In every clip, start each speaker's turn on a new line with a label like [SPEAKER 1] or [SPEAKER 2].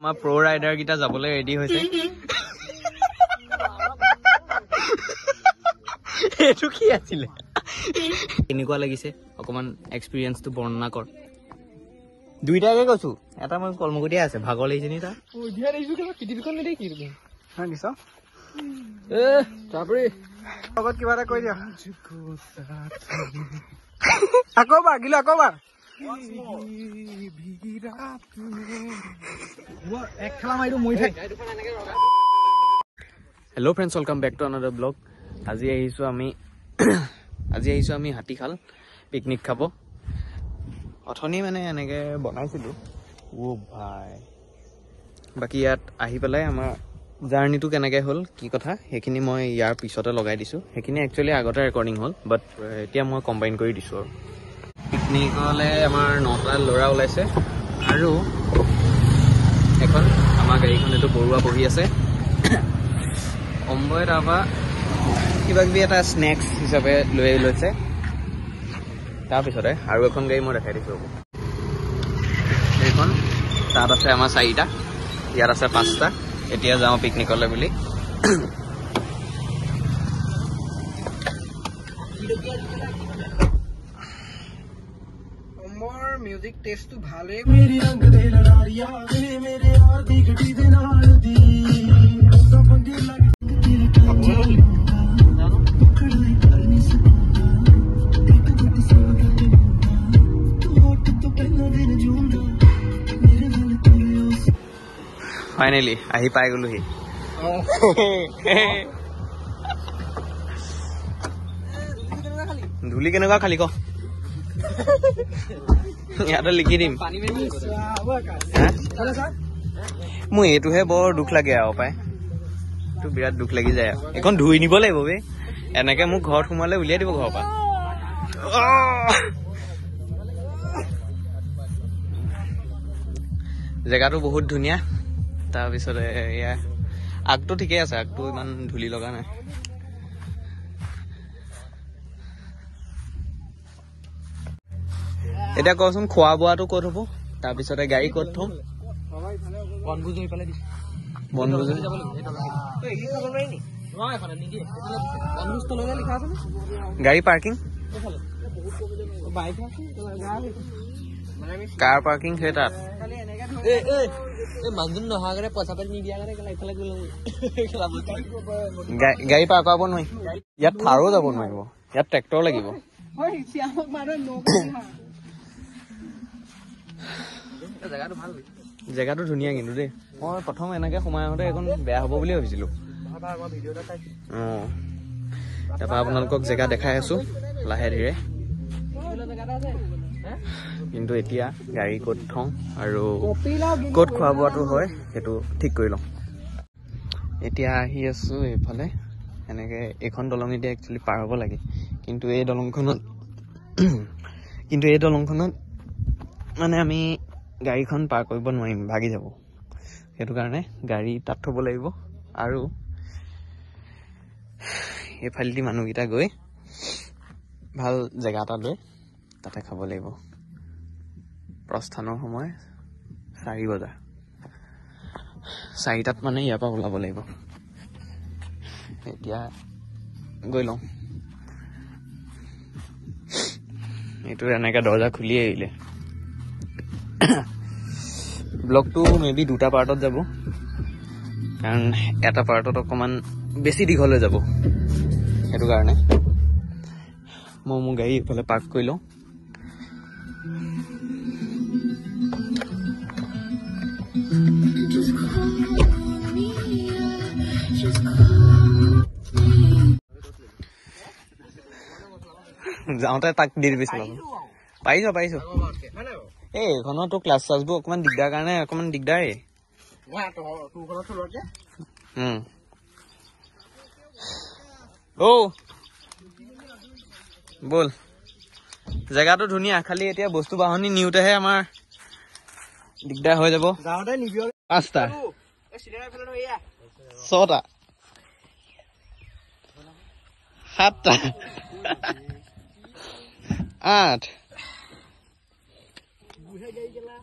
[SPEAKER 1] আমাৰ প্ৰ ৰাইডাৰ কেইটা যাবলৈ ৰেডি হৈছে এইটো কি আছিলে কেনেকুৱা লাগিছে অকমান এক্সপেৰিয়েন্সটো বৰ্ণনা কৰ দুইটাকে কৈছো এটা মই কলমগুটিয়ে আছে ভাগৰ লাগিছে নি তাৰ পৃথিৱীখন নেদেখি হয় নিছ তাৰপৰি লগত কিবা এটা কৈ দিয়া আকৌ বাগিলো আকৌ বাৰ hello' friends welcome back to another blog আজি আহিছোঁ আমি হাতীখাল পিকনিক খাব অথনি মানে এনেকৈ বনাইছিলোঁ ভাই বাকী ইয়াত আহি পেলাই আমাৰ জাৰ্ণিটো কেনেকৈ হ'ল কি কথা সেইখিনি মই ইয়াৰ পিছতে লগাই দিছোঁ সেইখিনি একচুৱেলি আগতে ৰেকৰ্ডিং হ'ল বাট এতিয়া মই কম্বাইন কৰি দিছোঁ আৰু পিকনিকলৈ আমাৰ 9টা ল'ৰা ওলাইছে আৰু এখন আমাৰ গাড়ীখন এইটো বৰুৱা বহি আছে অম্বই তাৰপৰা কিবা কিবি এটা স্নেক্স হিচাপে লৈ লৈছে তাৰপিছতে আৰু এখন গাড়ী মই দেখাই দিছোঁ সেইখন তাত আছে আমাৰ 4টা ইয়াত আছে 5টা এতিয়া যাওঁ পিকনিকলৈ বুলি म्यूजिक टेस्ट तो भाले मेरी रंग दे लड़ारिया मेरे यार दी गड्डी दे नाल दी सब पंगे लग तेरे टाइम खड़ाई कर नहीं सकता एक गट संग तू होट तो पहला दिन जूंदा मेरे गल तोड़ो फाइनली आही पाई गलो ही धूली केनेका खाली को ইয়াতে লিখি দিম মোৰ এইটোহে বৰ দুখ লাগে আৰু পাই তো বিৰাট দুখ লাগি যায় এখন ধুই নিব লাগিব বে এনেকে মোক ঘৰত সোমালে উলিয়াই দিব ঘৰৰ পৰা জেগাটো বহুত ধুনীয়া তাৰপিছতে এয়া আগটো ঠিকে আছে আগটো ইমান ধূলি লগা নাই এতিয়া কচোন খোৱা বোৱাটো ক'ত হ'ব তাৰপিছতে গাড়ী ক'ত থম গাড়ী পাৰ্কিং কাৰ পাৰ্কিং সেই তাত গাড়ী পাৰ কৰাব নোৱাৰি ইয়াত থাৰো যাব নোৱাৰিব ইয়াত ট্ৰেক্টৰ লাগিব জেগাটো ধুনীয়া কিন্তু দেই মই প্ৰথম এনেকে সোমাই আহোঁতে এখন বেয়া হ'ব বুলি ভাবিছিলো তাৰপৰা আপোনালোকক জেগা দেখাই আছো লাহে ধীৰে কিন্তু এতিয়া গাড়ী ক'ত থওঁ আৰু ক'ত খোৱা বোৱাটো হয় সেইটো ঠিক কৰি লওঁ এতিয়া আহি আছো এইফালে এনেকে এইখন দলং এতিয়া একচুৱেলি পাৰ হ'ব লাগে কিন্তু এই দলংখনত মানে আমি গাড়ীখন পাৰ কৰিব নোৱাৰিম ভাগি যাব সেইটো কাৰণে গাড়ী তাত থ'ব লাগিব আৰু এইফালেদি মানুহকেইটা গৈ ভাল জেগা এটা লৈ তাতে খাব লাগিব প্ৰস্থানৰ সময় 4 বজা 4টাত মানে ইয়াৰ পৰা ওলাব লাগিব এতিয়া গৈ লওঁ এইটো এনেকৈ দৰ্জা খুলি আহিলে ব্লগটো মেবি 2টা পাৰ্টত যাব কাৰণ এটা পাৰ্টত অকণমান বেছি দীঘল হৈ যাব সেইটো কাৰণে মই মোৰ গাড়ী এইফালে পাৰ্ক কৰি লওঁ যাওঁতে তাক দি দিবিছিল পাৰিছ এইখনতো ক্লাছ চাছবোৰ অকমান দিগদাৰ কাৰণে অকমান দিগদাৰেই বল জেগাটো ধুনীয়া খালি এতিয়া বস্তু বাহনি নিওঁতেহে আমাৰ দিগদাৰ হৈ যাব 5টা 6টা 7টা 8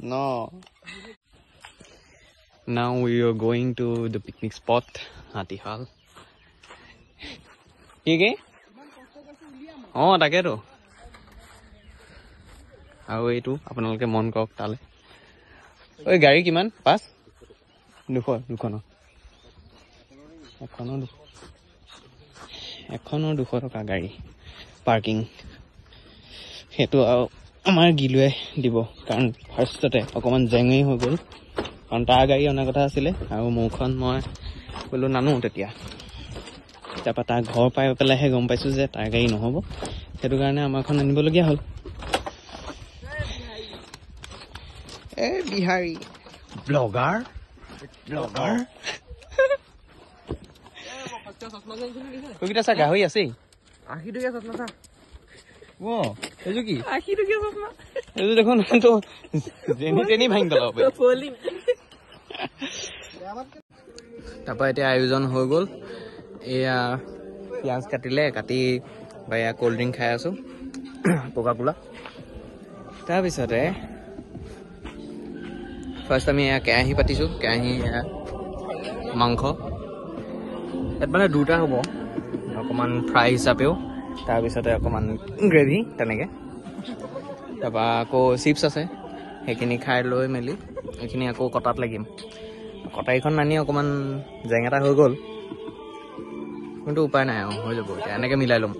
[SPEAKER 1] 9 Now we are going to the picnic spot, Hatihal. Okay? Oh, taketo. How are you? আপোনালোকে মন কৰক তালে। ওই গাড়ী কিমান? পাঁচ? 200 এখনো 200 টকা গাড়ী পাৰ্কিং। সেইটো আমাৰ গিলুৱে দিব, কাৰণ ফাৰ্ষ্টতে অকণমান জেঙেই হৈ গ'ল, কাৰণ তাৰ গাড়ী অনা কথা আছিলে আৰু মোৰখন মই বোলো নানো তেতিয়া। তাৰপৰা তাৰ ঘৰ পাই পেলাইহে গম পাইছোঁ যে তাৰ গাড়ী নহ'ব, সেইটো কাৰণে আমাৰখন আনিবলগীয়া হ'ল। এই বিহাৰী ব্লগাৰ ওইকেইটা চা গাহৰি আছেই। 80 টকীয়া চশমা চা। এইযোৰ কি? 80 টকীয়া চশমা। এইযোৰ দেখোন তো যেনি তেনি ভাঙি পেলাব পাৰি। তাৰপৰা এতিয়া আয়োজন হৈ গ'ল। এয়া পিঁয়াজ কাটিলে, কাটি বা এয়া ক'ল্ড ড্ৰিংক খাই আছোঁ, কোকা কোলা। তাৰপিছতে ফাৰ্ষ্ট আমি এয়া কেৰাহী পাতিছোঁ, কেৰাহী এয়া মাংস ইয়াত মানে দুটা হ'ব, অকণমান ফ্ৰাই হিচাপেও, তাৰপিছতে অকণমান গ্ৰেভি তেনেকৈ। তাৰপৰা আকৌ চিপছ আছে, সেইখিনি খাই লৈ মেলি এইখিনি আকৌ কটাত লাগিম। কটাৰীখন নানি অকণমান জেং এটা হৈ গ'ল, কিন্তু উপায় নাই আৰু, হৈ যাব এতিয়া এনেকৈ মিলাই ল'ম।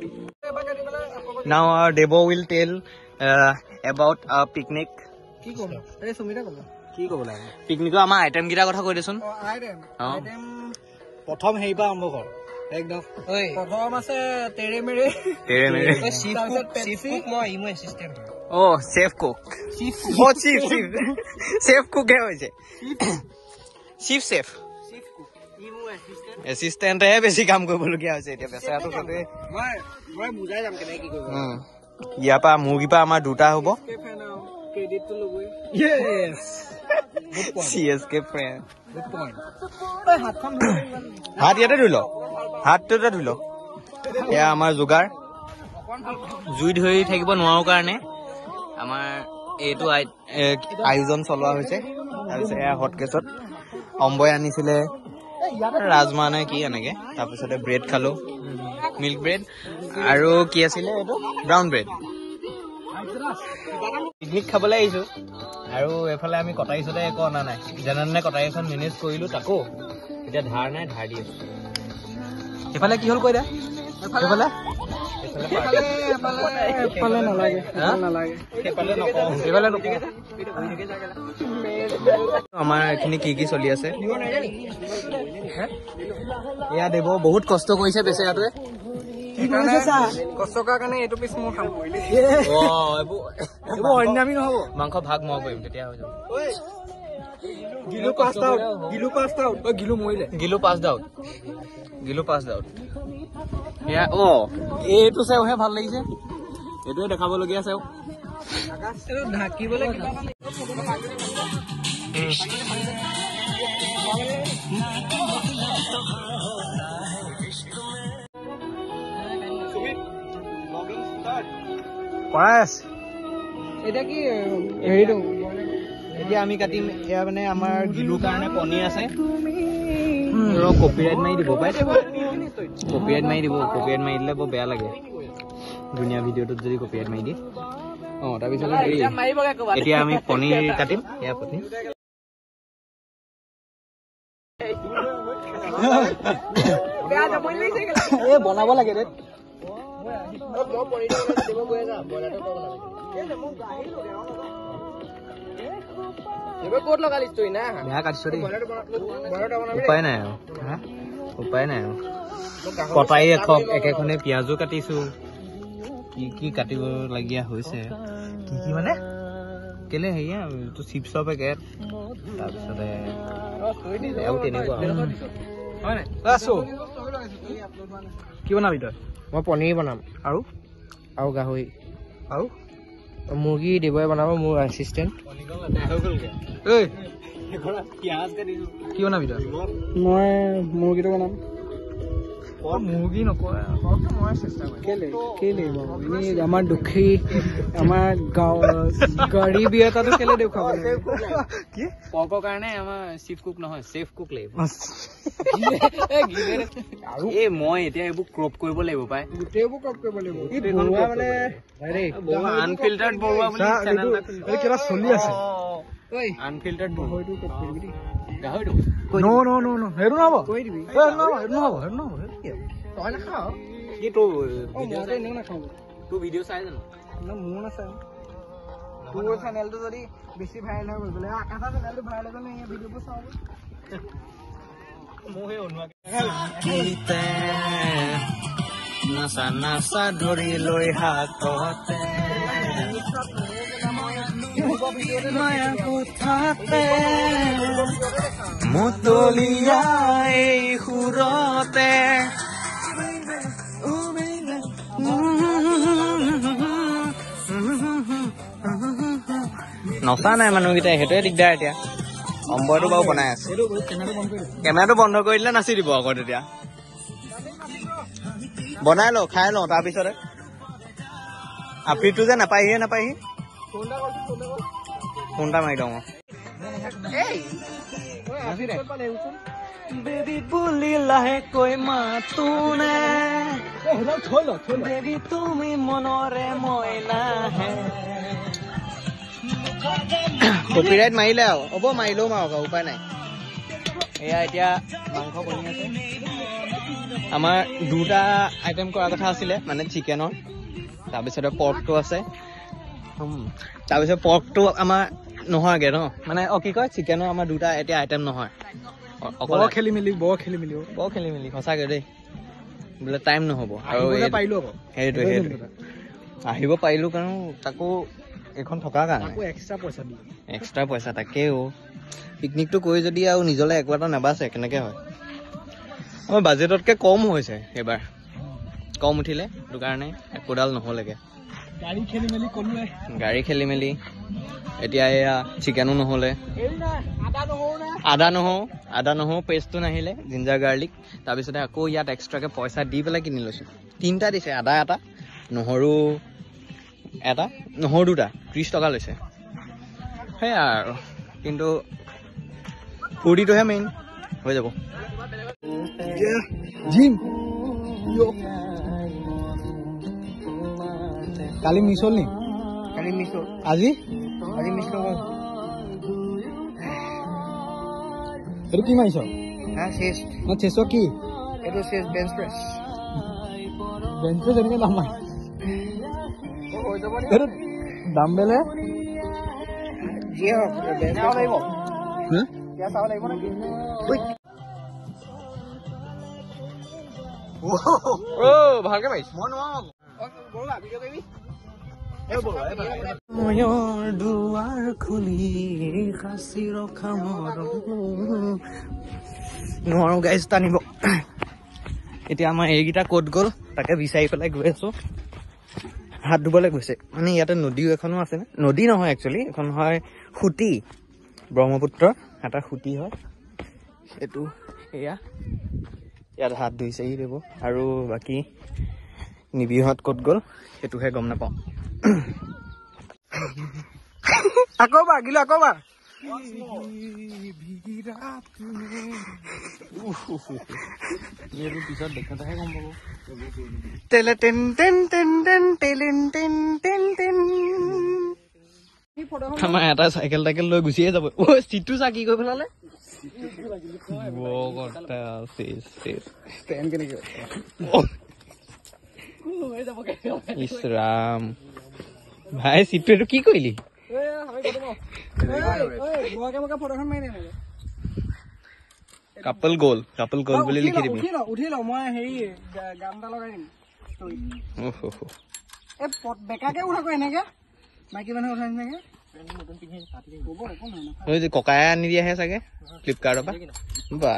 [SPEAKER 1] Now Debo will tell about a picnic.
[SPEAKER 2] কি ক'ব? এই সুমিতা ক'ব। কি ক'ব লাগে?
[SPEAKER 1] পিকনিকৰ আমাৰ আইটেমকেইটাৰ কথা কৈ দেচোন।
[SPEAKER 2] আইটেম প্ৰথম হেৰিপা আৰম্ভ কৰ একদম। প্ৰথম আছে তেৰে মেৰে
[SPEAKER 1] Oh, chef cook. Oh, chief. Chef cook হে হৈছে। Chief chef. Assistant হে বেছি কাম কৰিবলগীয়া হৈছে এতিয়া বেচাৰাটো সাথে।
[SPEAKER 2] মই বুজাই যাম কেনেকৈ কি কৰিব।
[SPEAKER 1] ইয়াৰ পৰা মুৰ্গীৰ পৰা আমাৰ দুটা হ'ব।
[SPEAKER 2] ক্ৰেডিটটো ল'বই। Yes.
[SPEAKER 1] CSK friend.
[SPEAKER 2] Good point. এই হাতখন ধুই ইমান
[SPEAKER 1] হাত ইয়াতে ধুই ল, হাতটোতে ধুই ল। এয়া আমাৰ যোগাৰ, জুই ধৰি থাকিব নোৱাৰো কাৰণে আমাৰ এইটো আয়োজন চলোৱা হৈছে। তাৰপিছত এয়া হট কেছত অম্বই আনিছিলে ৰাজমা নে কি এনেকে, তাৰপিছতে ব্ৰেড খালো, মিল্ক ব্ৰেড, আৰু কি আছিলে এইটো ব্ৰাউন ব্ৰেড। পিকনিক খাবলৈ আহিছো, আৰু এইফালে আমি কটাৰীচতে একো অনা নাই, যেনে কটাৰী এখন মেনেজ কৰিলো, তাকো এতিয়া ধাৰ নাই, ধাৰ দি আছো। এইফালে কি হ'ল কৈ দে। এইফালে আমাৰ এইখিনি কি চলি আছে এয়া দেৱ বহুত কষ্ট কৰিছে বেচেৰাটোৱে।
[SPEAKER 2] কষ্ট কৰাৰ কাৰণে এইটো পিছ মোৰ খাম।
[SPEAKER 1] এইবোৰ অন্যামি নহ'ব, মাংস ভাগ মই কৰিম তেতিয়া হৈ যাব।
[SPEAKER 2] গিলু পাঁচ আউট। গিলু মৰিলে।
[SPEAKER 1] গিলু পাঁচ আউট। এয়া এইটো চেওহে ভাল লাগিছে, এইটোৱে দেখাবলগীয়া চেও।
[SPEAKER 2] ঢাকিবলৈ এতিয়া কি হেৰিটো
[SPEAKER 1] এতিয়া আমি কাটিম। এয়া মানে আমাৰ গিলুৰ কাৰণে পনীৰ আছে, কপিৰাইট মাৰি দিব পাই, কপিৰাইট মাৰি দিলে বৰ বেয়া লাগে ধুনীয়া ভিডিঅ'টোত যদি কপিৰাইট মাৰি দিয়ে। তাৰপিছত এতিয়া আমি পনীৰ কাটিম। এয়া পনীৰ
[SPEAKER 2] বনাব লাগে দে। ক'ত লগালিছ তই না?
[SPEAKER 1] বেয়া কাটিছ দেই, উপায় নাই আৰু, কটাৰী একেখনে পিঁয়াজো কাটিছো, কি কাটিব লগীয়া হৈছে, কি মানে কেলে হেৰিয়া তোৰ চিপছৰ পেকেট, তাৰপিছতে তেনেকুৱা কি বনাবি তই?
[SPEAKER 2] মই পনীৰ বনাম
[SPEAKER 1] আৰু
[SPEAKER 2] গাহৰি
[SPEAKER 1] আৰু
[SPEAKER 2] মুৰ্গী দিবই বনাব, মোৰ এচিষ্টেণ্ট।
[SPEAKER 1] কি বনাবি তই?
[SPEAKER 2] মই মুৰ্গীটো বনাম।
[SPEAKER 1] মুৰ্গী নকয় মই চেষ্টা কৰিম
[SPEAKER 2] আমাৰ দুখী আমাৰ গৰীব এটাটো কেলে দেখুৱাব
[SPEAKER 1] কি পৰ্কৰ কাৰণে আমাৰ চিফ কুক নহয় চেফ কুক লাগিব এই মই এতিয়া এইবোৰ ক্ৰপ কৰিব লাগিব পাই
[SPEAKER 2] গোটেইবোৰ ক্ৰপ কৰিব লাগিব
[SPEAKER 1] আনফিল্টাৰ্ড বৰুৱা বুলি চেনেল এটা
[SPEAKER 2] কিবা চলি আছে
[SPEAKER 1] আনফিল্টাৰ্ড বৰুৱাটো ক্ৰপ কৰিবি দেই গাহৰিটো
[SPEAKER 2] নো সেইটো নহব কৈ দিবি সেইটো নহব তই নাখাও
[SPEAKER 1] কি তোৰ
[SPEAKER 2] এনেও নাখাওঁ
[SPEAKER 1] তোৰ ভিডিঅ' চাই জানো
[SPEAKER 2] মোৰ নাচাওঁ তোৰ চেনেলটো যদি বেছি ভাইৰেল হৈ গ'ল বোলে আকাশা চেনেলটো ভাইৰেল হৈ গ'ল এই ভিডিঅ'বোৰ চাওঁ
[SPEAKER 1] নাচা নাচা ধৰি লৈ হাততে মায়া কোঠাতে মুতলিয়া এই সুৰতে নচা নাই মানুহকেইটাই সেইটোৱে দিগদাৰ এতিয়া অম্বৰটো বাৰু বনাই আছে কেমেৰাটো বন্ধ কৰি দিলে নাচি দিব আকৌ তেতিয়া বনাই লওঁ খাই লওঁ তাৰপিছতে আপিটো যে নাপায়হি ফোন এটা মাৰি লওঁ বেবী বুলি লাহেকৈ মাতোনে বেবী তুমি মনৰে মইনাহে কপিৰাইট মাৰিলে আৰু হ'ব মাৰিলেও মাৰক আৰু উপায় নাই এয়া এতিয়া মাংস বনি আছে আমাৰ দুটা আইটেম কৰাৰ কথা আছিলে মানে চিকেনৰ তাৰপিছতে পৰ্কটো আছে তাৰপিছত পৰ্কটো আমাৰ নহয়গে ন মানে কি কয় চিকেনৰ আমাৰ দুটা এতিয়া আইটেম নহয়
[SPEAKER 2] বৰ খেলি মেলি
[SPEAKER 1] সঁচাকে দেই বোলে টাইম নহ'ব আৰু সেইটোৱে আহিব পাৰিলো কাৰণ তাকো এইখন থকাৰ কাৰণে এক্সট্ৰা পইচা তাকেও পিকনিকটো কৰি যদি আৰু নিজলৈ একো এটা নাবাচে কেনেকে হয় আমাৰ বাজেটতকে কম হৈছে এইবাৰ কম উঠিলে সেইটো কাৰণে একোডাল নহ'লেগে গাড়ী খেলি মেলি এতিয়া এয়া চিকেনো নহ'লে আদা নহৰু পেষ্টটো নাহিলে জিঞ্জাৰ গাৰ্লিক তাৰপিছতে আকৌ ইয়াত এক্সট্ৰাকে পইচা দি পেলাই কিনি লৈছোঁ 3টা দিছে আদা এটা নহৰু দুটা 30 টকা লৈছে সেয়া আৰু কিন্তু ফূৰ্তিটোহে মেইন হৈ যাব
[SPEAKER 2] কালি মিছ হ'ল নি আজি মিছ নকৰো এইটো কি মাৰিছ চেষ্ট কি এইটো চেষ্ট বেঞ্চ প্ৰেছ এনেকে দাম মাৰি এইটো ডাম্বেলে
[SPEAKER 1] ভালকে মাৰিছো মই ময়ৰ দুৱাৰ খুলি সাঁচি ৰখা নোৱাৰো গাইজ টানিব এতিয়া আমাৰ এইকেইটা ক'ত গ'ল তাকে বিচাৰি পেলাই গৈ আছো হাত ধুবলৈ গৈছে মানে ইয়াতে নদীও এখনো আছে নে নদী নহয় একচুৱেলি এখন হয় সুঁতি ব্ৰহ্মপুত্ৰৰ এটা সুঁতি হয় সেইটো এয়া ইয়াত হাত ধুইছে ই দেব আৰু বাকী নিবিহঁত ক'ত গ'ল সেইটোহে গম নাপাওঁ
[SPEAKER 2] আকৌ
[SPEAKER 1] পিছত দেখাতেহে গম পাব আমাৰ এটা চাইকেল লৈ গুচিয়ে যাব চিটটো চা কি কৰি পেলালে ইছৰাম ভাই চিটটো এইটো কি কৰিলি কাপল গ'ল বুলি লিখি দিবি
[SPEAKER 2] উঠি ল মই হেৰি গান এটা লগাই দিম বেকাকে উঠাকো এনেকে মাইকী মানুহে উঠাই নিচাগে
[SPEAKER 1] ককাই আনি দিয়াহে চাগে ফ্লিপকাৰ্টৰ পৰা বা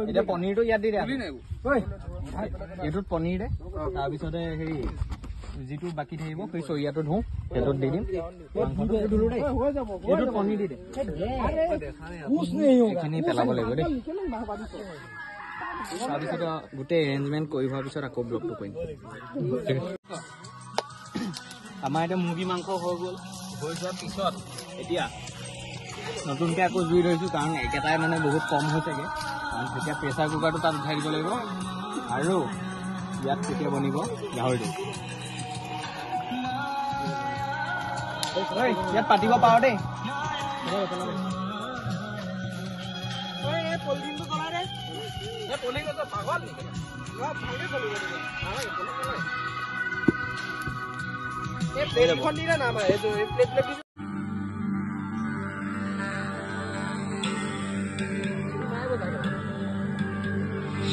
[SPEAKER 1] এতিয়া পনীৰটো ইয়াত দি দে এইটোত পনীৰ দে তাৰপিছতে হেৰি যিটো বাকী থাকিব সেই চৰিয়াটো ধুওঁ, সেইটোত দি দিম। এইটোত কণী দি দিম, এইখিনি পেলাব লাগিব দেই। তাৰপিছত গোটেই এৰেঞ্জমেণ্ট কৰি হোৱাৰ পিছত আকৌ ব্লগটো কৰিম। আমাৰ এতিয়া মুৰ্গী মাংস হৈ গ'ল, হৈ যোৱাৰ পিছত এতিয়া নতুনকৈ আকৌ জুই ধৰিছোঁ, কাৰণ একেটাই মানে বহুত কম হৈছেগৈ। তেতিয়া প্ৰেছাৰ কুকাৰটো তাত উঠাই দিব লাগিব আৰু ইয়াত তেতিয়া বনিব গাহৰিটো। ইয়াত পাতিব পাৰ দেই।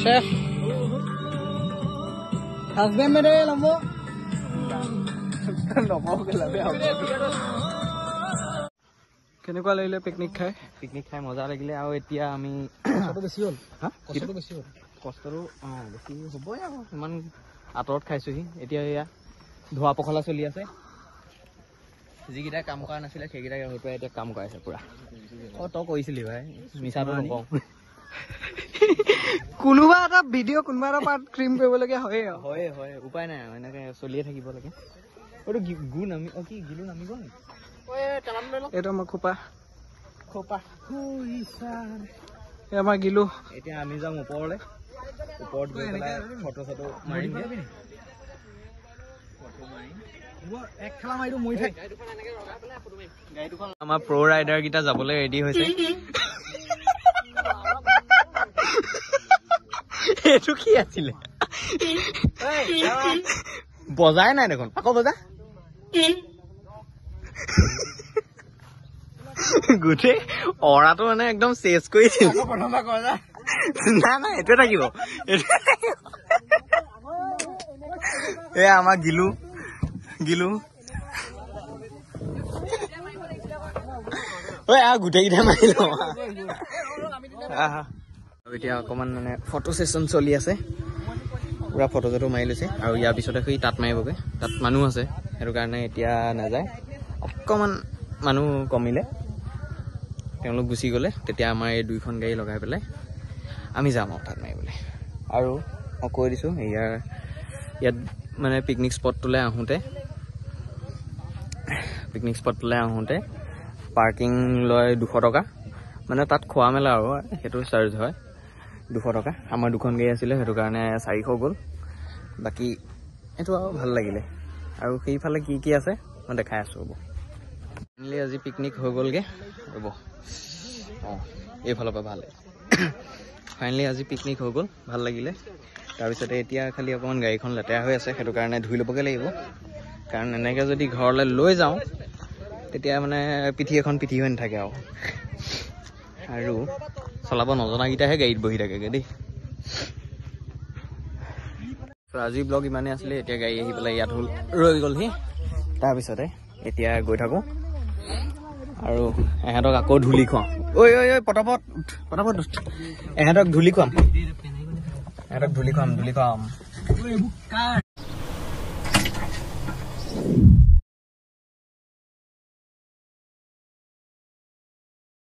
[SPEAKER 2] शेफ हस्बैंड मेरे लंबो কেনেকুৱা লাগিলে পিকনিক খাই?
[SPEAKER 1] পিকনিক খাই মজা লাগিলে। আৰু এতিয়া আমি
[SPEAKER 2] বেছি হ'ল, কষ্টটো বেছি হ'ল।
[SPEAKER 1] কষ্টটো বেছি হ'বই আৰু, ইমান আঁতৰত খাইছোহি। এতিয়া এয়া ধোৱা পখলা চলি আছে, যিকেইটা কাম কৰা নাছিলে সেইকেইটা হয়তো এতিয়া কাম কৰাইছে পুৰা। তই কৰিছিলি ভাই, মিছাটো নকওঁ।
[SPEAKER 2] কোনোবা এটা ভিডিঅ' কোনোবা এটা পাৰ্ট ক্ৰীম কৰিবলগীয়া হয়ে আৰু।
[SPEAKER 1] হয় হয়, উপায় নাই আৰু, এনেকে চলিয়ে থাকিব লাগে। এইটো গু নামি কি গিলু নামিব নি?
[SPEAKER 2] এইটো আমাৰ খোপা এই আমাৰ গিলু।
[SPEAKER 1] এতিয়া আমি যাম ওপৰলৈ, ওপৰত গৈ পেলাই ফটো চটো মাৰিম। আমাৰ প্ৰ ৰাইডাৰ কেইটা যাবলৈ ৰেডি হৈছে। এইটো কি আছিলে? বজাই নাই দেখোন, আকৌ বজা। গোটেই অৰাটো মানে একদম চেচ কৰি না এইটোৱে থাকিব। এ আমাৰ গিলু ঐ গোটেইকেইটা মাৰি লওঁ। এতিয়া অকমান মানে ফটো ছেশ্যন চলি আছে, পুৰা ফটো চটো মাৰি লৈছে। আৰু ইয়াৰ পিছতে সেই তাত মাৰিবগৈ, তাত মানুহ আছে, সেইটো কাৰণে এতিয়া নাযায়। অকণমান মানুহ কমিলে, তেওঁলোক গুচি গ'লে, তেতিয়া আমাৰ এই দুইখন গাড়ী লগাই পেলাই আমি যাম আৰু তাত মাৰিবলৈ। আৰু মই কৈ দিছোঁ, ইয়াত মানে পিকনিক স্পটটোলৈ আহোঁতে পাৰ্কিং লয় 200 টকা, মানে তাত খোৱা মেলা আৰু সেইটো চাৰ্জ হয় 200 টকা। আমাৰ দুখন গাড়ী আছিলে, সেইটো কাৰণে 400 গ'ল। বাকী এইটো আৰু ভাল লাগিলে। আৰু সেইফালে কি কি আছে মই দেখাই আছোঁ। হ'ব, ফাইনেলি আজি পিকনিক হৈ গ'লগৈ। ৰ'ব, এইফালৰ পৰা ভাল ফাইনেলি আজি পিকনিক হৈ গ'ল, ভাল লাগিলে। তাৰপিছতে এতিয়া খালি অকণমান গাড়ীখন লেতেৰা হৈ আছে, সেইটো কাৰণে ধুই ল'বগৈ লাগিব। কাৰণ এনেকৈ যদি ঘৰলৈ লৈ যাওঁ তেতিয়া মানে পিঠি হৈ নাথাকে আৰু চলাব নজনাকেইটাহে গাড়ীত বহি থাকেগৈ দেই। আজি ব্লগ ইমানেই আছিলে। এতিয়া গাড়ী আহি পেলাই ইয়াত ৰৈ গ'লহি। তাৰপিছতে এতিয়া গৈ থাকোঁ আৰু এহেঁতক আকৌ ধূলি খুৱাম। ঐ পটাপট এহেঁতক ধূলি খুৱাম।